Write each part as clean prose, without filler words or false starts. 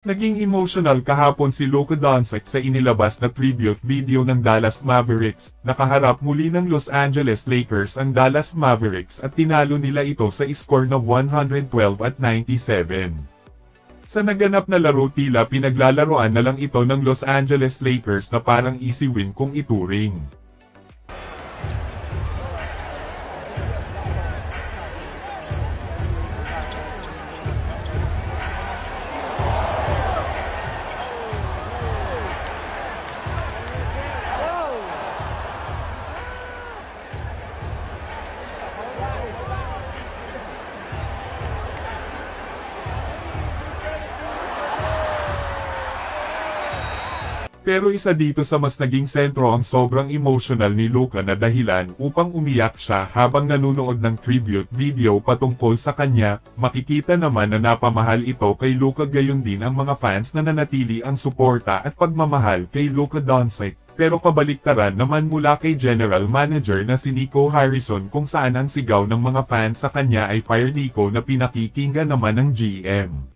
Naging emotional kahapon si Luka Doncic sa inilabas na tribute video ng Dallas Mavericks. Nakaharap muli ng Los Angeles Lakers ang Dallas Mavericks at tinalo nila ito sa score na 112-97. Sa naganap na laro tila pinaglalaroan na lang ito ng Los Angeles Lakers na parang easy win kung ituring. Pero isa dito sa mas naging sentro ang sobrang emotional ni Luka na dahilan upang umiyak siya habang nanonood ng tribute video patungkol sa kanya. Makikita naman na napamahal ito kay Luka, gayon din ang mga fans na nanatili ang suporta at pagmamahal kay Luka Doncic. Pero kabaliktaran naman mula kay General Manager na si Nico Harrison kung saan ang sigaw ng mga fans sa kanya ay "Fire Nico" na pinakikinggan naman ng GM.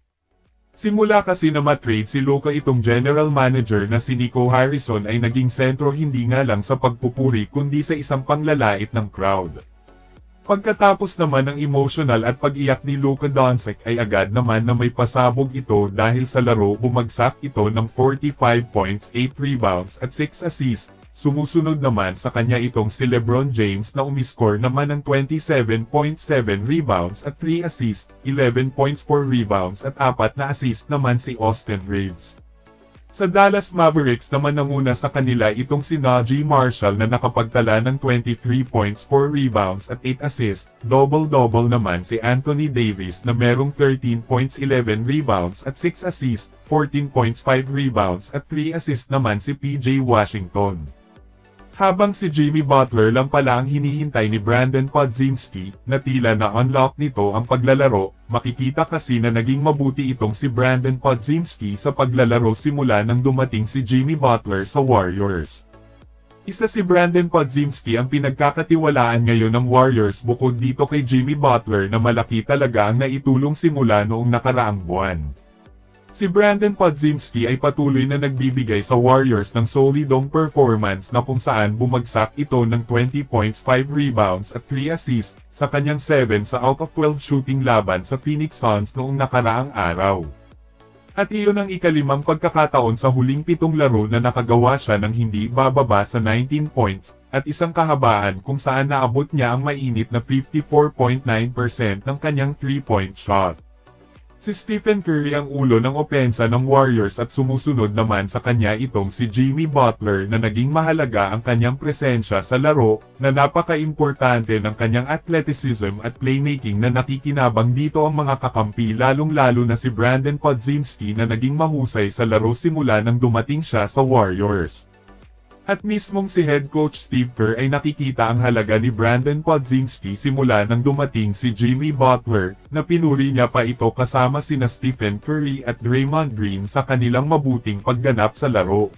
Simula kasi na matrade si Luka, itong general manager na si Nico Harrison ay naging sentro hindi nga lang sa pagpupuri kundi sa isang panglalait ng crowd. Pagkatapos naman ng emotional at pag-iyak ni Luka Doncic ay agad naman na may pasabog ito dahil sa laro bumagsak ito ng 45 points, 8 rebounds at 6 assists. Sumusunod naman sa kanya itong si LeBron James na umiscore naman ng 27.7 rebounds at 3 assists, 11 points, 4 rebounds at 4 na assist naman si Austin Reeves. Sa Dallas Mavericks naman nanguna sa kanila itong si Najee Marshall na nakapagtala ng 23 points, 4 rebounds at 8 assists. Double-double naman si Anthony Davis na merong 13 points, 11 rebounds at 6 assists, 14 points, 5 rebounds at 3 assists naman si PJ Washington. Habang si Jimmy Butler lang pala ang hinihintay ni Brandon Podziemski, na tila na-unlock nito ang paglalaro. Makikita kasi na naging mabuti itong si Brandon Podziemski sa paglalaro simula nang dumating si Jimmy Butler sa Warriors. Isa si Brandon Podziemski ang pinagkakatiwalaan ngayon ng Warriors bukod dito kay Jimmy Butler na malaki talaga ang naitulong simula noong nakaraang buwan. Si Brandon Podziemski ay patuloy na nagbibigay sa Warriors ng solidong performance na kung saan bumagsak ito ng 20 points, 5 rebounds at 3 assists sa kanyang 7 sa out of 12 shooting laban sa Phoenix Suns noong nakaraang araw. At iyon ang ikalimang pagkakataon sa huling 7 laro na nakagawa siya ng hindi bababa sa 19 points at isang kahabaan kung saan naabot niya ang mainit na 54.9% ng kanyang 3-point shot. Si Stephen Curry ang ulo ng opensa ng Warriors at sumusunod naman sa kanya itong si Jimmy Butler na naging mahalaga ang kanyang presensya sa laro, na napaka-importante ng kanyang athleticism at playmaking na nakikinabang dito ang mga kakampi, lalong-lalo na si Brandon Podziemski na naging mahusay sa laro simula nang dumating siya sa Warriors. At mismong si head coach Steve Kerr ay nakikita ang halaga ni Brandon Podziemski simula nang dumating si Jimmy Butler, na pinuri niya pa ito kasama sina Stephen Curry at Draymond Green sa kanilang mabuting pagganap sa laro.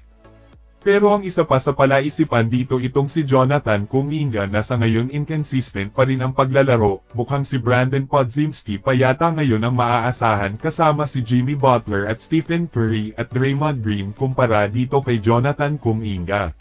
Pero ang isa pa sa palaisipan dito itong si Jonathan Kuminga na sa ngayon inconsistent pa rin ang paglalaro. Mukhang si Brandon Podziemski pa yata ngayon ang maaasahan kasama si Jimmy Butler at Stephen Curry at Draymond Green kumpara dito kay Jonathan Kuminga.